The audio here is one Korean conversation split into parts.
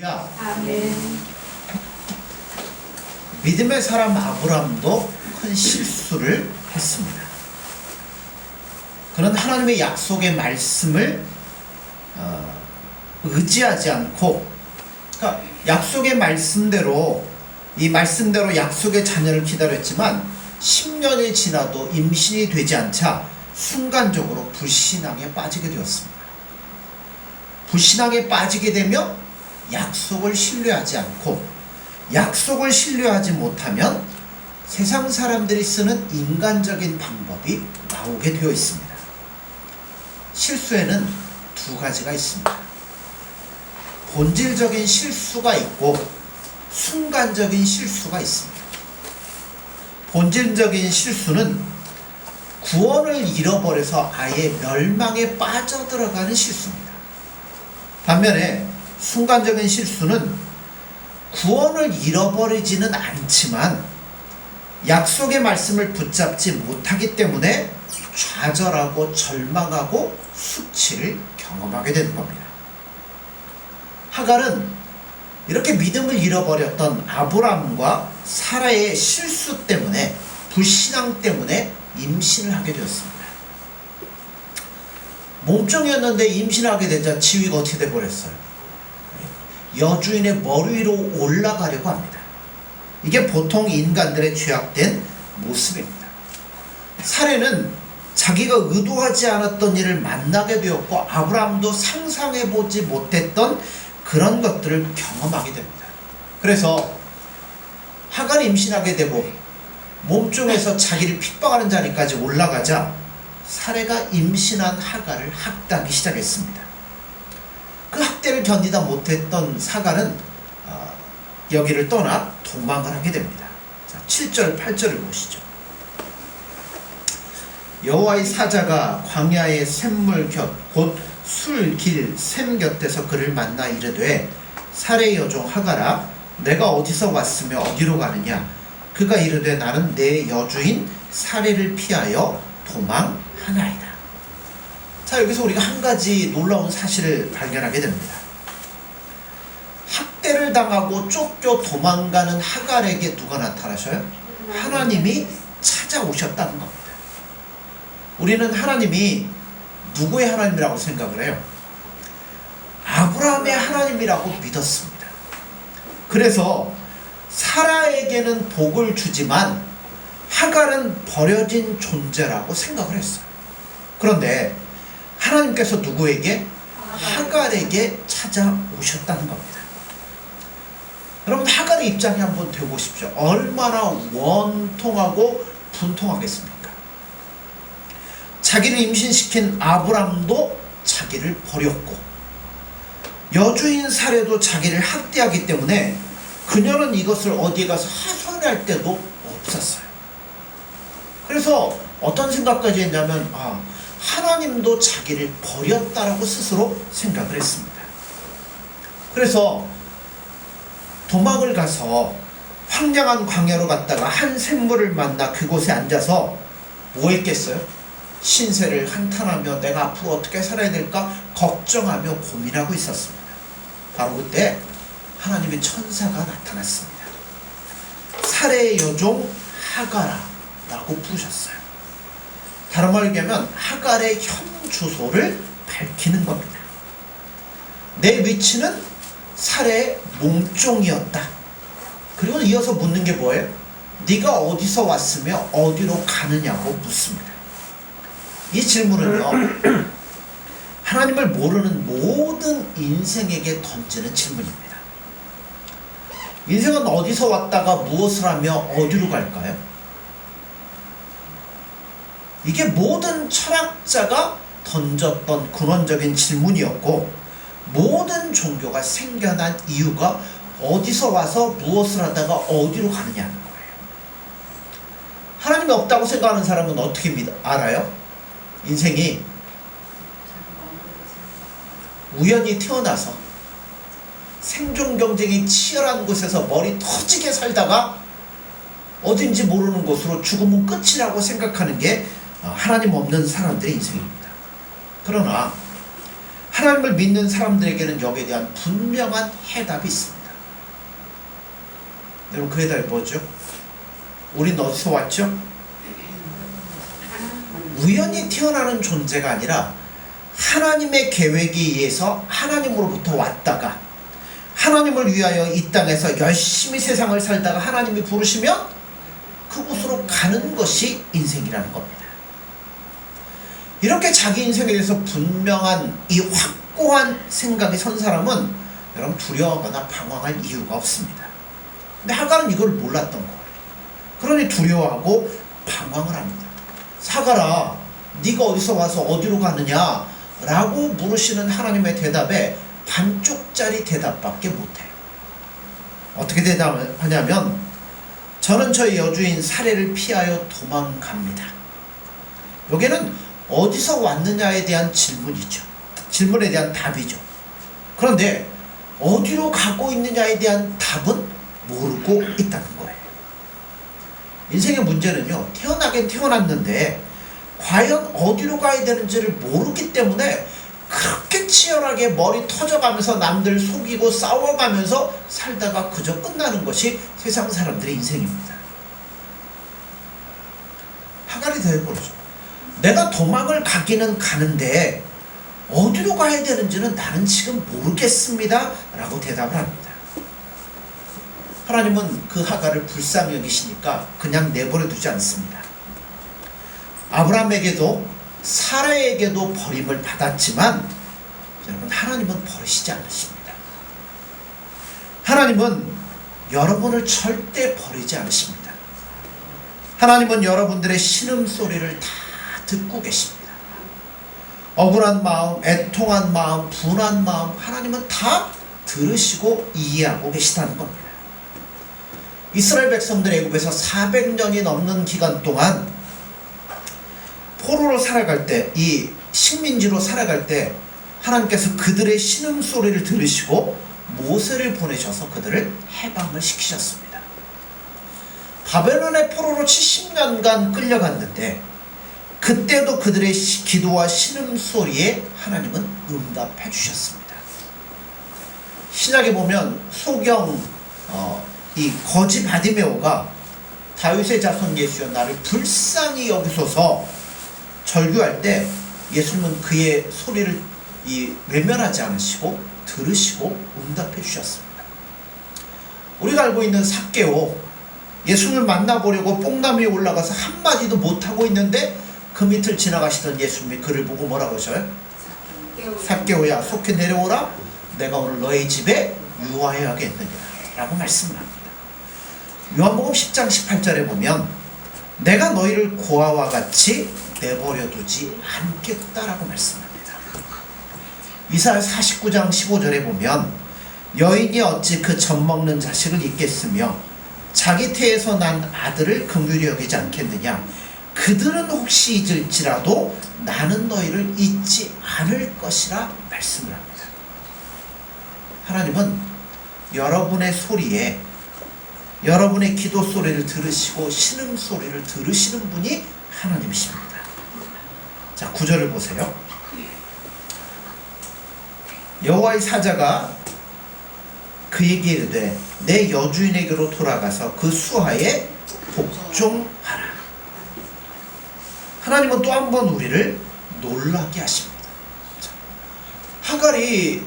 야, 아멘. 믿음의 사람 아브라함도 큰 실수를 했습니다. 그는 하나님의 약속의 말씀을 의지하지 않고, 그러니까 약속의 말씀대로, 이 말씀대로 약속의 자녀를 기다렸지만 10년이 지나도 임신이 되지 않자 순간적으로 불신앙에 빠지게 되었습니다. 불신앙에 빠지게 되며 약속을 신뢰하지 않고, 약속을 신뢰하지 못하면 세상 사람들이 쓰는 인간적인 방법이 나오게 되어 있습니다. 실수에는 두 가지가 있습니다. 본질적인 실수가 있고 순간적인 실수가 있습니다. 본질적인 실수는 구원을 잃어버려서 아예 멸망에 빠져들어가는 실수입니다. 반면에 순간적인 실수는 구원을 잃어버리지는 않지만 약속의 말씀을 붙잡지 못하기 때문에 좌절하고 절망하고 수치를 경험하게 되는 겁니다. 하갈은 이렇게 믿음을 잃어버렸던 아브라함과 사라의 실수 때문에, 불신앙 때문에 임신을 하게 되었습니다. 몸종이었는데 임신하게 되자 지위가 어떻게 돼버렸어요? 여주인의 머리 위로 올라가려고 합니다. 이게 보통 인간들의 죄악된 모습입니다. 사례는 자기가 의도하지 않았던 일을 만나게 되었고, 아브라함도 상상해보지 못했던 그런 것들을 경험하게 됩니다. 그래서 하갈이 임신하게 되고 몸종에서 자기를 핍박하는 자리까지 올라가자 사례가 임신한 하갈을 학대하기 시작했습니다. 그 학대를 견디다 못했던 사갈은 여기를 떠나 도망을 하게 됩니다. 자, 7절 8절을 보시죠. 여호와의 사자가 광야의 샘물 곁 곧 술길 샘 곁에서 그를 만나 이르되, 사레의 여종 하갈아, 내가 어디서 왔으며 어디로 가느냐? 그가 이르되, 나는 내 여주인 사레를 피하여 도망하나이다. 자, 여기서 우리가 한 가지 놀라운 사실을 발견하게 됩니다. 학대를 당하고 쫓겨 도망가는 하갈에게 누가 나타나셔요? 하나님이 찾아오셨다는 겁니다. 우리는 하나님이 누구의 하나님이라고 생각을 해요? 아브라함의 하나님이라고 믿었습니다. 그래서 사라에게는 복을 주지만 하갈은 버려진 존재라고 생각을 했어요. 그런데 하나님께서 누구에게? 하갈에게 찾아오셨다는 겁니다. 여러분, 하갈의 입장에 한번 되보십시오. 얼마나 원통하고 분통하겠습니까? 자기를 임신시킨 아브람도 자기를 버렸고, 여주인 사례도 자기를 학대하기 때문에 그녀는 이것을 어디에 가서 하소연할 데도 없었어요. 그래서 어떤 생각까지 했냐면, 하나님도 자기를 버렸다라고 스스로 생각을 했습니다. 그래서 도망을 가서 황량한 광야로 갔다가 한 샘물을 만나 그곳에 앉아서 뭐 했겠어요? 신세를 한탄하며 내가 앞으로 어떻게 살아야 될까 걱정하며 고민하고 있었습니다. 바로 그때 하나님의 천사가 나타났습니다. 사레의 여종 하갈아 라고 부르셨어요. 다른 말로 얘기하면 하갈의 현 주소를 밝히는 겁니다. 내 위치는 사레의 몸종이었다. 그리고 이어서 묻는 게 뭐예요? 네가 어디서 왔으며 어디로 가느냐고 묻습니다. 이 질문은요, 하나님을 모르는 모든 인생에게 던지는 질문입니다. 인생은 어디서 왔다가 무엇을 하며 어디로 갈까요? 이게 모든 철학자가 던졌던 근원적인 질문이었고, 모든 종교가 생겨난 이유가 어디서 와서 무엇을 하다가 어디로 가느냐는 거예요. 하나님이 없다고 생각하는 사람은 어떻게 알아요? 인생이 우연히 태어나서 생존 경쟁이 치열한 곳에서 머리 터지게 살다가 어딘지 모르는 곳으로 죽으면 끝이라고 생각하는 게 하나님 없는 사람들의 인생입니다. 그러나 하나님을 믿는 사람들에게는 여기에 대한 분명한 해답이 있습니다. 여러분, 그 해답이 뭐죠? 우린 어디서 왔죠? 우연히 태어나는 존재가 아니라 하나님의 계획에 의해서 하나님으로부터 왔다가 하나님을 위하여 이 땅에서 열심히 세상을 살다가 하나님이 부르시면 그곳으로 가는 것이 인생이라는 겁니다. 이렇게 자기 인생에 대해서 분명한 이 확고한 생각이 선 사람은 여러분 두려워하거나 방황할 이유가 없습니다. 근데 하갈은 이걸 몰랐던 거예요. 그러니 두려워하고 방황을 합니다. 사가라, 네가 어디서 와서 어디로 가느냐 라고 물으시는 하나님의 대답에 반쪽짜리 대답밖에 못해요. 어떻게 대답하냐면, 저는 저희 여주인 사례를 피하여 도망갑니다. 여기는 어디서 왔느냐에 대한 질문이죠. 질문에 대한 답이죠. 그런데 어디로 가고 있느냐에 대한 답은 모르고 있다는 거예요. 인생의 문제는요, 태어나긴 태어났는데 과연 어디로 가야 되는지를 모르기 때문에 그렇게 치열하게 머리 터져가면서 남들 속이고 싸워가면서 살다가 그저 끝나는 것이 세상 사람들의 인생입니다. 하갈이 되어버리죠. 내가 도망을 가기는 가는데 어디로 가야 되는지는 나는 지금 모르겠습니다 라고 대답을 합니다. 하나님은 그 하갈을 불쌍히 여기시니까 그냥 내버려 두지 않습니다. 아브라함에게도 사라에게도 버림을 받았지만 여러분, 하나님은 버리시지 않으십니다. 하나님은 여러분을 절대 버리지 않으십니다. 하나님은 여러분들의 신음소리를 다 듣고 계십니다. 억울한 마음, 애통한 마음, 분한 마음, 하나님은 다 들으시고 이해하고 계시다는 겁니다. 이스라엘 백성들 애굽에서 400년이 넘는 기간 동안 포로로 살아갈 때, 이 식민지로 살아갈 때 하나님께서 그들의 신음소리를 들으시고 모세를 보내셔서 그들을 해방을 시키셨습니다. 바벨론의 포로로 70년간 끌려갔는데 그때도 그들의 기도와 신음소리에 하나님은 응답해 주셨습니다. 신약에 보면 소경 이 거지 바디메오가 다윗의 자손 예수여 나를 불쌍히 여기소서 절규할 때 예수님은 그의 소리를 외면하지 않으시고 들으시고 응답해 주셨습니다. 우리가 알고 있는 삭개오, 예수님을 만나보려고 뽕나무 위에 올라가서 한마디도 못하고 있는데 그 밑을 지나가시던 예수님이 그를 보고 뭐라고 하셔요? 삭개오야, 속히 내려오라, 내가 오늘 너의 집에 유하여야겠느냐 라고 말씀을 합니다. 요한복음 10장 18절에 보면 내가 너희를 고아와 같이 내버려두지 않겠다라고 말씀합니다. 이사야 49장 15절에 보면 여인이 어찌 그 젖먹는 자식을 잊겠으며 자기 태에서 난 아들을 긍휼히 여기지 않겠느냐. 그들은 혹시 잊을지라도 나는 너희를 잊지 않을 것이라 말씀을 합니다. 하나님은 여러분의 소리에, 여러분의 기도 소리를 들으시고 신음 소리를 들으시는 분이 하나님이십니다. 자, 9절을 보세요. 여호와의 사자가 그에게 이르되 내 여주인에게로 돌아가서 그 수하에 복종하라. 하나님은 또 한 번 우리를 놀라게 하십니다. 자, 하갈이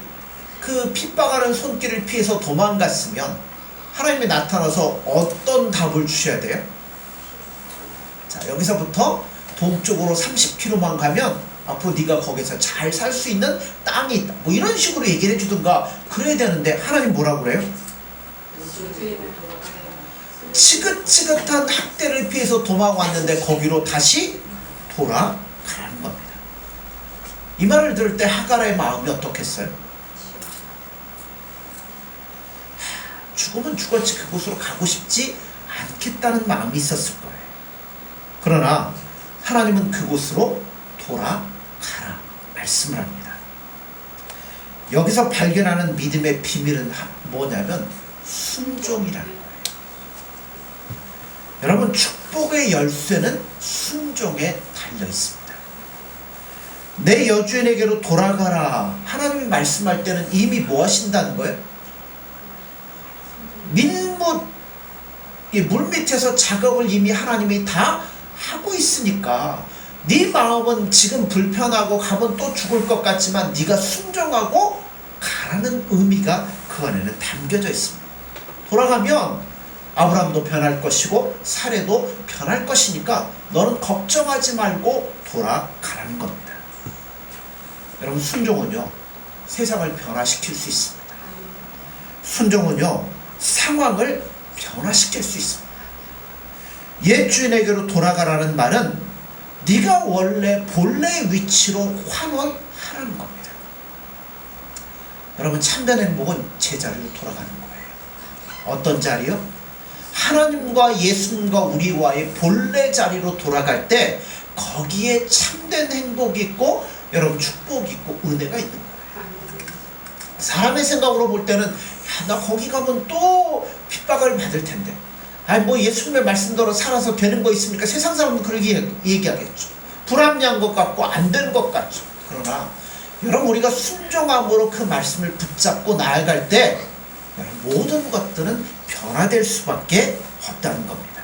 그 핍박하는 손길을 피해서 도망갔으면 하나님이 나타나서 어떤 답을 주셔야 돼요? 자, 여기서부터 동쪽으로 30km만 가면 앞으로 네가 거기서 잘 살 수 있는 땅이 있다, 뭐 이런 식으로 얘기를 해주든가 그래야 되는데 하나님 뭐라고 그래요? 지긋지긋한 학대를 피해서 도망왔는데 거기로 다시 돌아가는 겁니다. 이 말을 들을 때 하갈의 마음이 어떻겠어요? 죽으면 죽었지 그곳으로 가고 싶지 않겠다는 마음이 있었을 거예요. 그러나 하나님은 그곳으로 돌아가라 말씀을 합니다. 여기서 발견하는 믿음의 비밀은 뭐냐면 순종이라는 거예요. 여러분, 축복의 열쇠는 순종에 달려 있습니다. 내 여주인에게로 돌아가라. 하나님이 말씀할 때는 이미 뭐 하신다는 거예요? 이 물밑에서 작업을 이미 하나님이 다 하고 있으니까 네 마음은 지금 불편하고 가면 또 죽을 것 같지만 네가 순종하고 가라는 의미가 그 안에는 담겨져 있습니다. 돌아가면 아브라함도 변할 것이고 사례도 변할 것이니까 너는 걱정하지 말고 돌아가라는 겁니다. 여러분, 순종은요 세상을 변화시킬 수 있습니다. 순종은요 상황을 변화시킬 수 있습니다. 옛 주인에게로 돌아가라는 말은 네가 원래 본래의 위치로 환원하라는 겁니다. 여러분, 참된 행복은 제자리로 돌아가는 거예요. 어떤 자리요? 하나님과 예수님과 우리와의 본래 자리로 돌아갈 때 거기에 참된 행복이 있고 여러분 축복이 있고 은혜가 있는 거예요. 사람의 생각으로 볼 때는 나 거기 가면 또 핍박을 받을 텐데 뭐 예수님의 말씀대로 살아서 되는 거 있습니까? 세상 사람은 그렇게 얘기하겠죠. 불합리한 것 같고 안 되는 것 같죠. 그러나 여러분, 우리가 순종함으로 그 말씀을 붙잡고 나아갈 때 모든 것들은 변화될 수밖에 없다는 겁니다.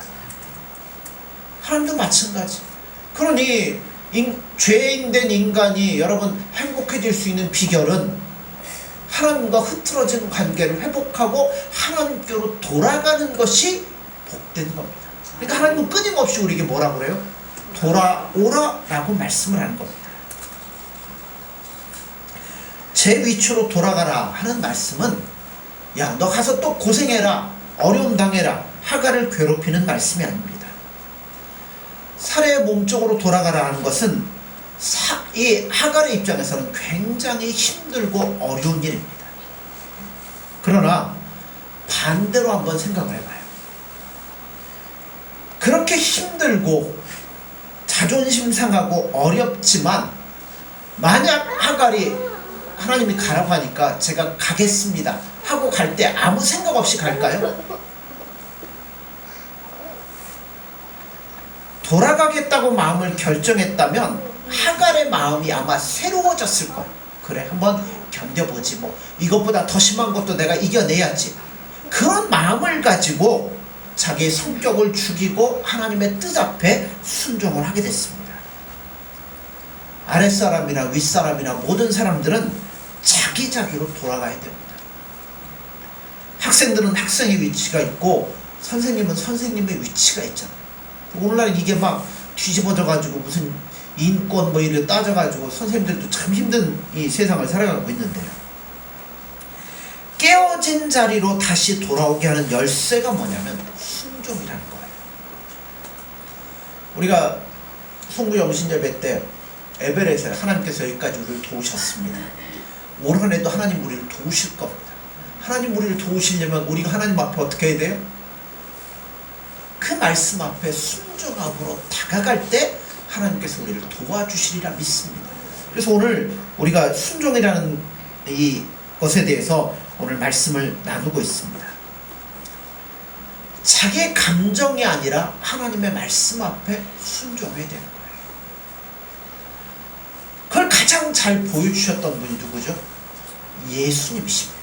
하나님도 마찬가지. 그러니 죄인된 인간이 여러분 행복해질 수 있는 비결은 하나님과 흐트러진 관계를 회복하고 하나님께로 돌아가는 것이 복된 겁니다. 그러니까 하나님은 끊임없이 우리에게 뭐라고 그래요? 돌아오라 라고 말씀을 하는 겁니다. 제 위치로 돌아가라 하는 말씀은 야, 너 가서 또 고생해라, 어려움 당해라, 하갈을 괴롭히는 말씀이 아닙니다. 사례의 몸쪽으로 돌아가라 하는 것은 이 하갈의 입장에서는 굉장히 힘들고 어려운 일입니다. 그러나 반대로 한번 생각을 해봐요. 그렇게 힘들고 자존심 상하고 어렵지만 만약 하갈이 하나님이 가라고 하니까 제가 가겠습니다 하고 갈 때 아무 생각 없이 갈까요? 돌아가겠다고 마음을 결정했다면 하갈의 마음이 아마 새로워졌을 거예요. 그래, 한번 견뎌보지 뭐. 이것보다 더 심한 것도 내가 이겨내야지. 그런 마음을 가지고 자기의 성격을 죽이고 하나님의 뜻 앞에 순종을 하게 됐습니다. 아랫사람이나 윗사람이나 모든 사람들은 자기자기로 돌아가야 됩니다. 학생들은 학생의 위치가 있고 선생님은 선생님의 위치가 있잖아요. 오늘날 이게 막 뒤집어져가지고 무슨 인권 뭐 이렇게 따져가지고 선생님들도 참 힘든 이 세상을 살아가고 있는데요. 깨어진 자리로 다시 돌아오게 하는 열쇠가 뭐냐면 순종이라는 거예요. 우리가 송구 영신예배 때 에베레스에 하나님께서 여기까지 우리를 도우셨습니다. 올 한 해도 하나님 우리를 도우실 겁니다. 하나님 우리를 도우시려면 우리가 하나님 앞에 어떻게 해야 돼요? 그 말씀 앞에 순종함으로 다가갈 때 하나님께서 우리를 도와주시리라 믿습니다. 그래서 오늘 우리가 순종이라는 이 것에 대해서 오늘 말씀을 나누고 있습니다. 자기의 감정이 아니라 하나님의 말씀 앞에 순종해야 되는 거예요. 그걸 가장 잘 보여주셨던 분이 누구죠? 예수님이십니다.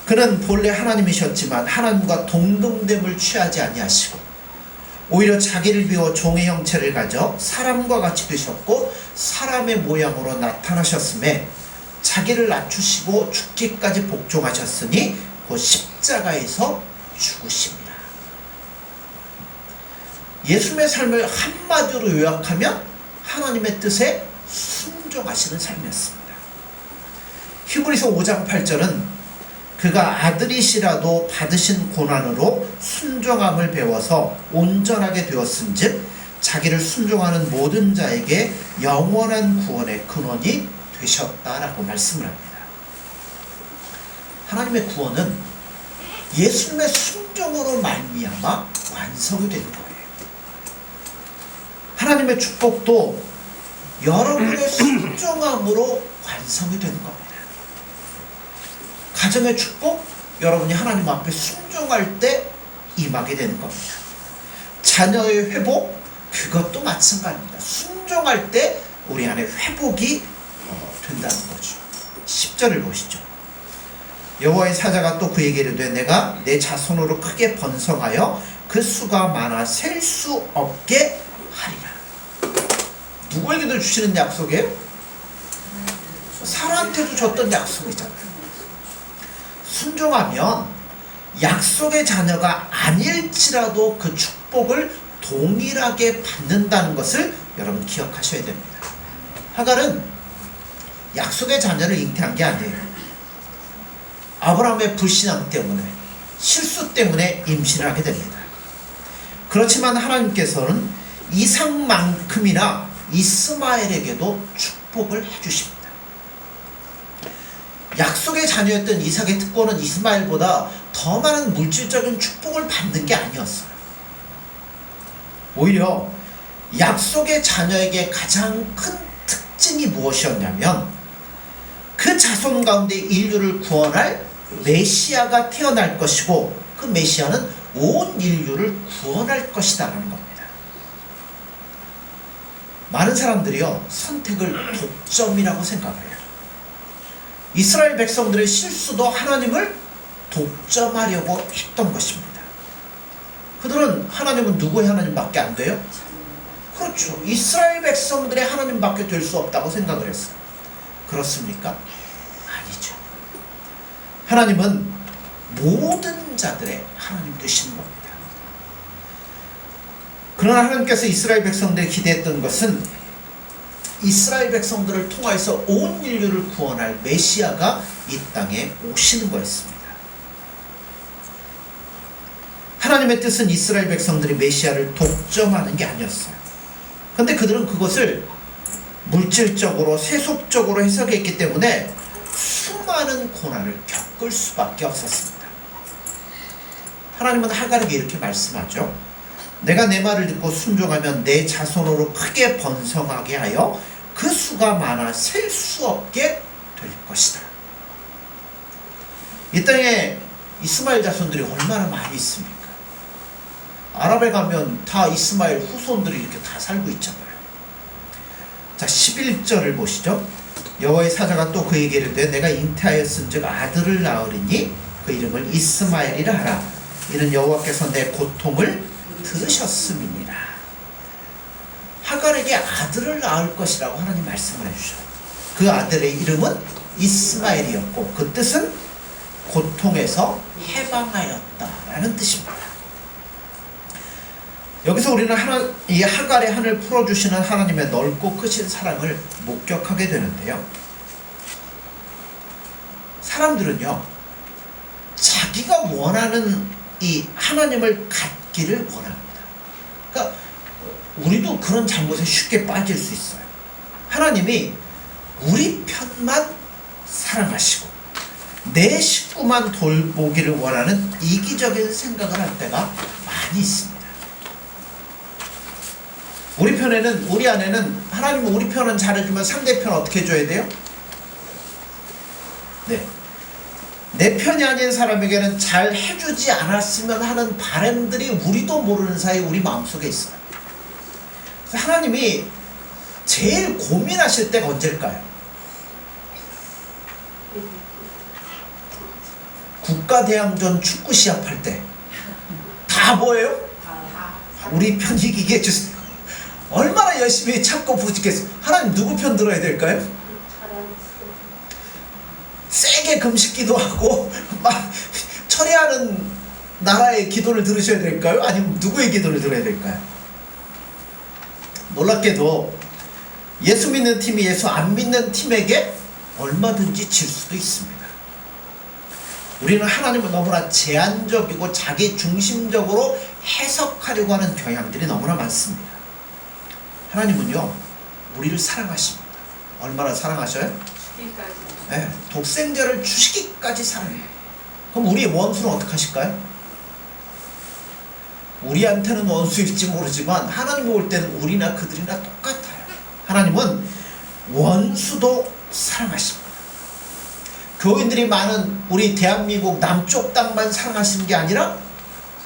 그는 본래 하나님이셨지만 하나님과 동등됨을 취하지 아니하시고 오히려 자기를 비워 종의 형체를 가져 사람과 같이 되셨고 사람의 모양으로 나타나셨음에 자기를 낮추시고 죽기까지 복종하셨으니 곧 십자가에서 죽으십니다. 예수님의 삶을 한마디로 요약하면 하나님의 뜻에 순종하시는 삶이었습니다. 히브리서 5장 8절은 그가 아들이시라도 받으신 고난으로 순종함을 배워서 온전하게 되었은즉 자기를 순종하는 모든 자에게 영원한 구원의 근원이 되셨다라고 말씀을 합니다. 하나님의 구원은 예수님의 순종으로 말미암아 완성이 되는 거예요. 하나님의 축복도 여러분의 순종함으로 완성이 되는 겁니다. 가정의 축복, 여러분이 하나님 앞에 순종할 때 임하게 되는 겁니다. 자녀의 회복, 그것도 마찬가지입니다. 순종할 때 우리 안에 회복이 된다는 거죠. 10절을 보시죠. 여호와의 사자가 또 그에게 이르되 내가 내 자손으로 크게 번성하여 그 수가 많아 셀 수 없게 하리라. 누구에게도 주시는 약속이에요? 사라한테도 줬던 약속이잖아요. 순종하면 약속의 자녀가 아닐지라도 그 축복을 동일하게 받는다는 것을 여러분 기억하셔야 됩니다. 하갈은 약속의 자녀를 잉태한 게 아니에요. 아브라함의 불신앙 때문에, 실수 때문에 임신을 하게 됩니다. 그렇지만 하나님께서는 이삭만큼이나 이스마엘에게도 축복을 해주십니다. 약속의 자녀였던 이삭의 특권은 이스마엘보다 더 많은 물질적인 축복을 받는 게 아니었어요. 오히려 약속의 자녀에게 가장 큰 특징이 무엇이었냐면 그 자손 가운데 인류를 구원할 메시아가 태어날 것이고 그 메시아는 온 인류를 구원할 것이다라는 겁니다. 많은 사람들이요 선택을 독점이라고 생각을 해요. 이스라엘 백성들의 실수도 하나님을 독점하려고 했던 것입니다. 그들은 하나님은 누구의 하나님밖에 안 돼요? 그렇죠. 이스라엘 백성들의 하나님밖에 될 수 없다고 생각을 했어요. 그렇습니까? 아니죠. 하나님은 모든 자들의 하나님 되시는 겁니다. 그러나 하나님께서 이스라엘 백성들이 기대했던 것은 이스라엘 백성들을 통하여서 온 인류를 구원할 메시아가 이 땅에 오시는 거였습니다. 하나님의 뜻은 이스라엘 백성들이 메시아를 독점하는 게 아니었어요. 그런데 그들은 그것을 물질적으로 세속적으로 해석했기 때문에 수많은 고난을 겪을 수밖에 없었습니다. 하나님은 하갈에게 이렇게 말씀하죠. 내가 내 말을 듣고 순종하면 내 자손으로 크게 번성하게 하여 그 수가 많아 셀 수 없게 될 것이다. 이 땅에 이스마엘 자손들이 얼마나 많이 있습니까? 아랍에 가면 다 이스마엘 후손들이 이렇게 다 살고 있잖아요. 자, 11절을 보시죠. 여호와의 사자가 또 그에게 이르되 내가 잉태하였은즉 아들을 낳으리니 그 이름을 이스마엘이라 하라. 이는 여호와께서 내 고통을 들으셨음이니라. 하갈에게 아들을 낳을 것이라고 하나님 말씀을 해주셔요. 그 아들의 이름은 이스마엘이었고 그 뜻은 고통에서 해방하였다라는 뜻입니다. 여기서 우리는 이 하갈의 한을 풀어주시는 하나님의 넓고 크신 사랑을 목격하게 되는데요. 사람들은요, 자기가 원하는 이 하나님을 갖기를 원합니다. 그러니까 우리도 그런 잘못에 쉽게 빠질 수 있어요. 하나님이 우리 편만 사랑하시고 내 식구만 돌보기를 원하는 이기적인 생각을 할 때가 많이 있습니다. 우리 편에는, 우리 안에는 하나님은 우리 편은 잘해주면 상대편 어떻게 해줘야 돼요? 네. 내 편이 아닌 사람에게는 잘 해주지 않았으면 하는 바람들이 우리도 모르는 사이 우리 마음속에 있어요. 그래서 하나님이 제일 고민하실 때가 언제일까요? 국가대항전 축구 시합할 때 다 뭐예요? 우리 편 이기게 해주세요. 얼마나 열심히 참고 부지겠어요. 하나님 누구 편 들어야 될까요? 세게 금식기도 하고 막 철회하는 나라의 기도를 들으셔야 될까요? 아니면 누구의 기도를 들어야 될까요? 놀랍게도 예수 믿는 팀이 예수 안 믿는 팀에게 얼마든지 질 수도 있습니다. 우리는 하나님을 너무나 제한적이고 자기 중심적으로 해석하려고 하는 경향들이 너무나 많습니다. 하나님은요, 우리를 사랑하십니다. 얼마나 사랑하셔요? 주기까지. 네, 독생자를 주시기까지 사랑해요. 그럼 우리의 원수는 어떻게 하실까요? 우리한테는 원수일지 모르지만 하나님 볼 때는 우리나 그들이나 똑같아요. 하나님은 원수도 사랑하십니다. 교인들이 많은 우리 대한민국 남쪽 땅만 사랑하시는 게 아니라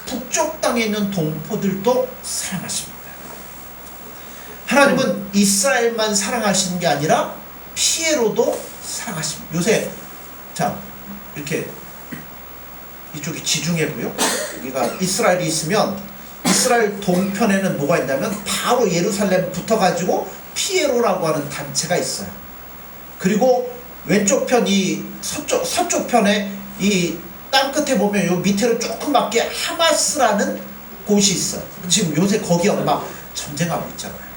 북쪽 땅에 있는 동포들도 사랑하십니다. 하나님은 이스라엘만 사랑하시는 게 아니라 피에로도 사랑하십니다. 요새 자 이렇게 이쪽이 지중해고요. 여기가 이스라엘이 있으면 이스라엘 동편에는 뭐가 있냐면 바로 예루살렘 붙어가지고 피에로라고 하는 단체가 있어요. 그리고 왼쪽 편 이 서쪽 편에 이 땅끝에 보면 요 밑으로 조금밖에 하마스라는 곳이 있어요. 지금 요새 거기 막 전쟁하고 있잖아요.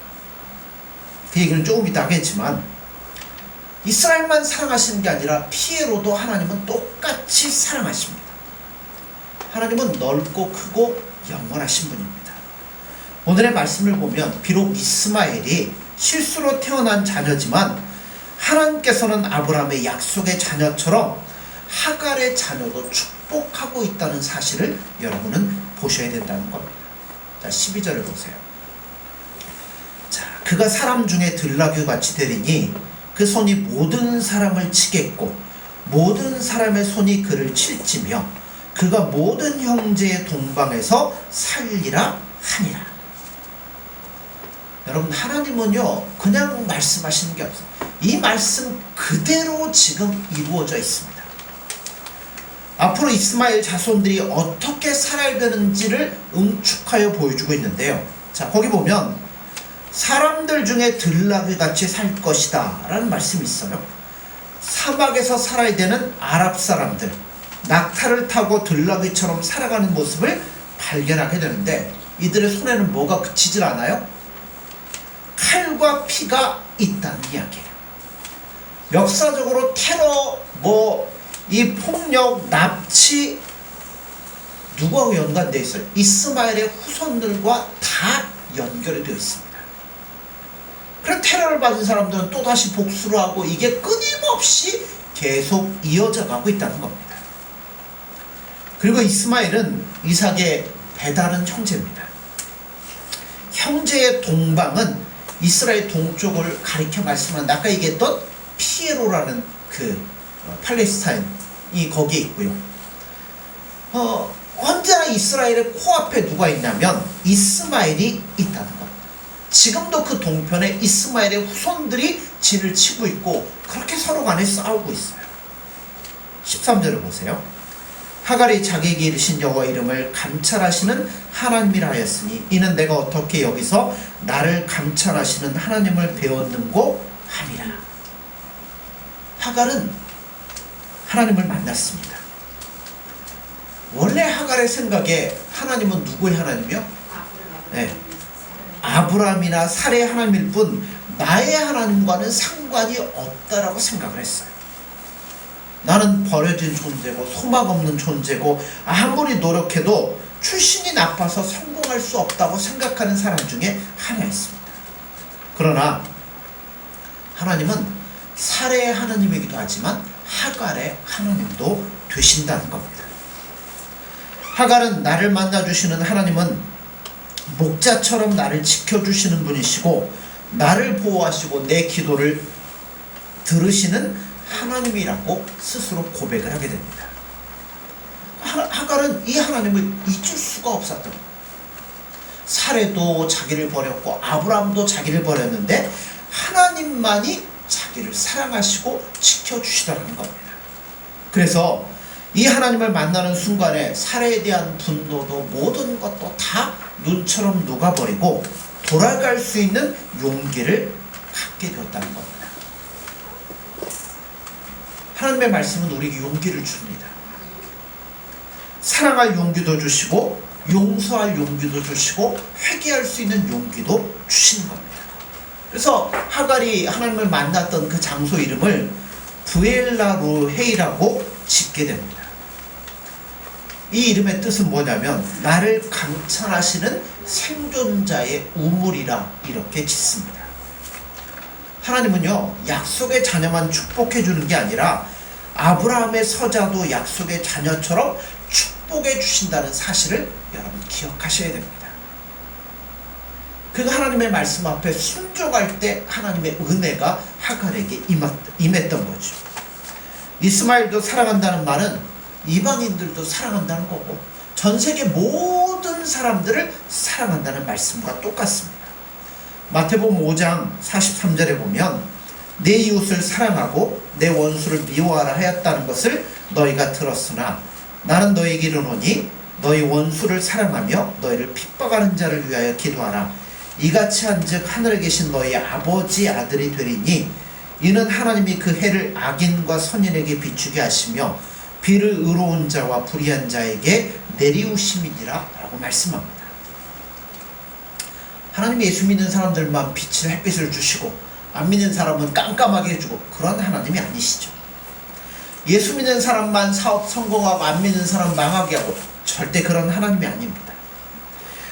그 얘기는 조금 이따 하겠지만 이스라엘만 사랑하시는 게 아니라 피에로도 하나님은 똑같이 사랑하십니다. 하나님은 넓고 크고 영원하신 분입니다. 오늘의 말씀을 보면 비록 이스마엘이 실수로 태어난 자녀지만 하나님께서는 아브라함의 약속의 자녀처럼 하갈의 자녀도 축복하고 있다는 사실을 여러분은 보셔야 된다는 겁니다. 자, 12절을 보세요. 자, 그가 사람 중에 들나귀같이 되리니 그 손이 모든 사람을 치겠고 모든 사람의 손이 그를 칠지며 그가 모든 형제의 동방에서 살리라 하니라. 여러분, 하나님은요 그냥 말씀하시는 게 없어요. 이 말씀 그대로 지금 이루어져 있습니다. 앞으로 이스마엘 자손들이 어떻게 살아야 되는지를 응축하여 보여주고 있는데요. 자, 거기 보면 사람들 중에 들나귀같이 살 것이다 라는 말씀이 있어요. 사막에서 살아야 되는 아랍 사람들, 낙타를 타고 들나귀처럼 살아가는 모습을 발견하게 되는데 이들의 손에는 뭐가 그치질 않아요? 칼과 피가 있다는 이야기예요. 역사적으로 테러, 이 폭력, 납치 누구하고 연관되어 있어요? 이스마엘의 후손들과 다 연결이 되어 있습니다. 그래서 테러를 받은 사람들은 또다시 복수를 하고 이게 끊임없이 계속 이어져 가고 있다는 겁니다. 그리고 이스마엘은 이삭의 배다른 형제입니다. 형제의 동방은 이스라엘 동쪽을 가리켜 말씀하는 아까 얘기했던 피에로라는 그 팔레스타인이 거기에 있고요. 언제나 이스라엘의 코앞에 누가 있냐면 이스마엘이 있다는 겁니다. 지금도 그 동편에 이스마엘의 후손들이 진을 치고 있고 그렇게 서로 간에 싸우고 있어요. 13절을 보세요. 하갈이 자기에게 이르신 여호와 이름을 감찰하시는 하나님이라 하였으니 이는 내가 어떻게 여기서 나를 감찰하시는 하나님을 배웠는고 함이라. 하갈은 하나님을 만났습니다. 원래 하갈의 생각에 하나님은 누구의 하나님이요? 네. 아브라함이나 살의 하나님일 뿐 나의 하나님과는 상관이 없다라고 생각을 했어요. 나는 버려진 존재고 소망 없는 존재고 아무리 노력해도 출신이 나빠서 성공할 수 없다고 생각하는 사람 중에 하나였습니다. 그러나 하나님은 살의 하나님이기도 하지만 하갈의 하나님도 되신다는 겁니다. 하갈은 나를 만나주시는 하나님은 목자처럼 나를 지켜주시는 분이시고 나를 보호하시고 내 기도를 들으시는 하나님이라고 스스로 고백을 하게 됩니다. 하갈은 이 하나님을 잊을 수가 없었던 겁니다. 사레도 자기를 버렸고 아브라함도 자기를 버렸는데 하나님만이 자기를 사랑하시고 지켜주시더라는 겁니다. 그래서 이 하나님을 만나는 순간에 사레에 대한 분노도 모든 것도 다 눈처럼 녹아버리고 돌아갈 수 있는 용기를 갖게 되었다는 겁니다. 하나님의 말씀은 우리에게 용기를 줍니다. 사랑할 용기도 주시고 용서할 용기도 주시고 회개할 수 있는 용기도 주시는 겁니다. 그래서 하갈이 하나님을 만났던 그 장소 이름을 부엘라로헤이라고 짓게 됩니다. 이 이름의 뜻은 뭐냐면 나를 감찰하시는 생존자의 우물이라 이렇게 짓습니다. 하나님은요 약속의 자녀만 축복해 주는 게 아니라 아브라함의 서자도 약속의 자녀처럼 축복해 주신다는 사실을 여러분 기억하셔야 됩니다. 그가 하나님의 말씀 앞에 순종할 때 하나님의 은혜가 하갈에게 임했던 거죠. 이스마엘도 사랑한다는 말은 이방인들도 사랑한다는 거고 전 세계 모든 사람들을 사랑한다는 말씀과 똑같습니다. 마태복음 5장 43절에 보면 내 이웃을 사랑하고 내 원수를 미워하라 하였다는 것을 너희가 들었으나 나는 너희에게 이르노니 너희 원수를 사랑하며 너희를 핍박하는 자를 위하여 기도하라. 이같이 한즉 하늘에 계신 너희 아버지 아들이 되리니 이는 하나님이 그 해를 악인과 선인에게 비추게 하시며 비를 의로운 자와 불의한 자에게 내리우심이니라 라고 말씀합니다. 하나님이 예수 믿는 사람들만 빛을 햇빛을 주시고 안 믿는 사람은 깜깜하게 해주고 그런 하나님이 아니시죠. 예수 믿는 사람만 사업 성공하고 안 믿는 사람 망하게 하고 절대 그런 하나님이 아닙니다.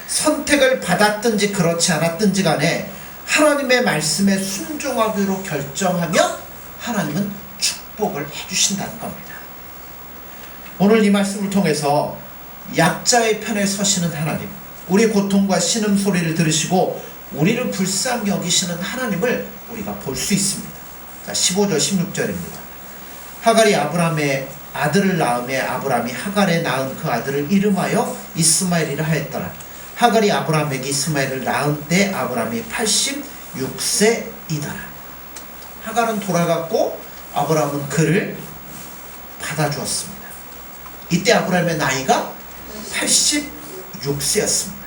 선택을 받았든지 그렇지 않았든지 간에 하나님의 말씀에 순종하기로 결정하면 하나님은 축복을 해주신다는 겁니다. 오늘 이 말씀을 통해서 약자의 편에 서시는 하나님, 우리 고통과 신음소리를 들으시고 우리를 불쌍히 여기시는 하나님을 우리가 볼 수 있습니다. 자, 15절 16절입니다. 하갈이 아브라함의 아들을 낳음에 아브라함이 하갈에 낳은 그 아들을 이름하여 이스마엘이라 하였더라. 하갈이 아브라함에게 이스마엘을 낳은 때 아브라함이 86세이더라. 하갈은 돌아갔고 아브라함은 그를 받아주었습니다. 이때 아브라함의 나이가 86세였습니다.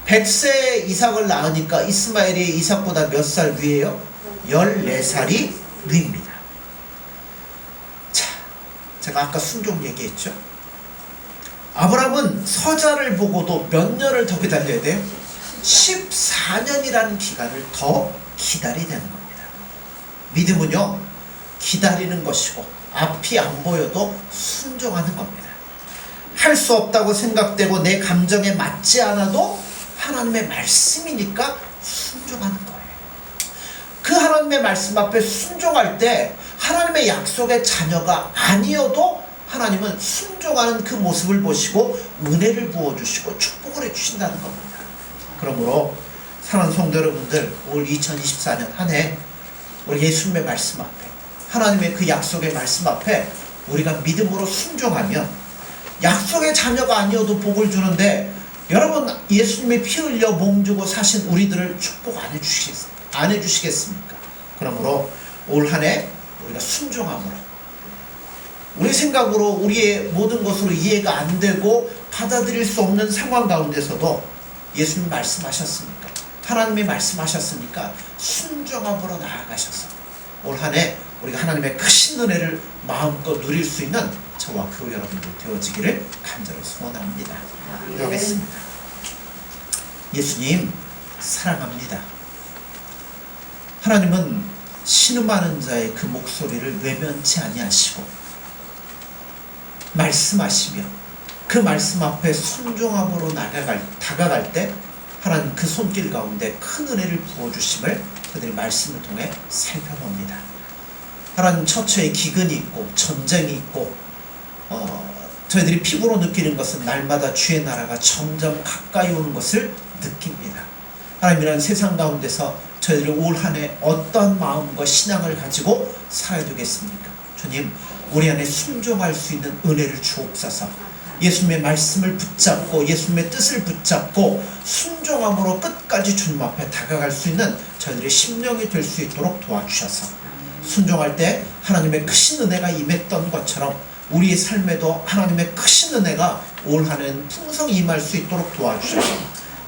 100세에 이삭을 낳으니까 이스마엘이 이삭보다 몇 살 위에요? 14살이 위입니다. 자, 제가 아까 순종 얘기했죠? 아브라함은 서자를 보고도 몇 년을 더 기다려야 돼요? 14년이라는 기간을 더 기다려야 되는 겁니다. 믿음은요, 기다리는 것이고 앞이 안 보여도 순종하는 겁니다. 할 수 없다고 생각되고 내 감정에 맞지 않아도 하나님의 말씀이니까 순종하는 거예요. 그 하나님의 말씀 앞에 순종할 때 하나님의 약속의 자녀가 아니어도 하나님은 순종하는 그 모습을 보시고 은혜를 부어주시고 축복을 해주신다는 겁니다. 그러므로 사랑하는 성도 여러분들, 올 2024년 한 해 우리 예수님의 말씀 앞에, 하나님의 그 약속의 말씀 앞에 우리가 믿음으로 순종하면 약속의 자녀가 아니어도 복을 주는데, 여러분 예수님이 피 흘려 몸 주고 사신 우리들을 축복 안 해주시겠습니까? 그러므로 올 한 해 우리가 순종함으로, 우리 생각으로 우리의 모든 것으로 이해가 안 되고 받아들일 수 없는 상황 가운데서도 예수님 말씀하셨으니까, 하나님이 말씀하셨으니까 순종함으로 나아가셔서 올 한 해 우리가 하나님의 크신 은혜를 마음껏 누릴 수 있는 저와 교회 여러분들 되어지기를 간절히 소원합니다. 기도하겠습니다. 예수님 사랑합니다. 하나님은 신음하는 자의 그 목소리를 외면치 아니하시고 말씀하시며 그 말씀 앞에 순종함으로 다가갈 때 하나님 그 손길 가운데 큰 은혜를 부어주심을 그들의 말씀을 통해 살펴봅니다. 하나님 처처에 기근이 있고 전쟁이 있고 저희들이 피부로 느끼는 것은 날마다 주의 나라가 점점 가까이 오는 것을 느낍니다. 하나님, 이런 세상 가운데서 저희들이 올 한 해 어떤 마음과 신앙을 가지고 살아야 되겠습니까? 주님, 우리 안에 순종할 수 있는 은혜를 주옵소서. 예수님의 말씀을 붙잡고 예수님의 뜻을 붙잡고 순종함으로 끝까지 주님 앞에 다가갈 수 있는 저희들의 심령이 될 수 있도록 도와주셔서, 순종할 때 하나님의 크신 은혜가 임했던 것처럼 우리의 삶에도 하나님의 크신 은혜가 올 한 해는 풍성히 임할 수 있도록 도와주셔서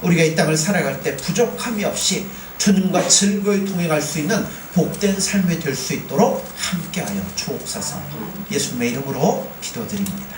우리가 이 땅을 살아갈 때 부족함이 없이 주님과 즐거이 동행할 수 있는 복된 삶이 될 수 있도록 함께하여 주옵소서. 예수님의 이름으로 기도드립니다.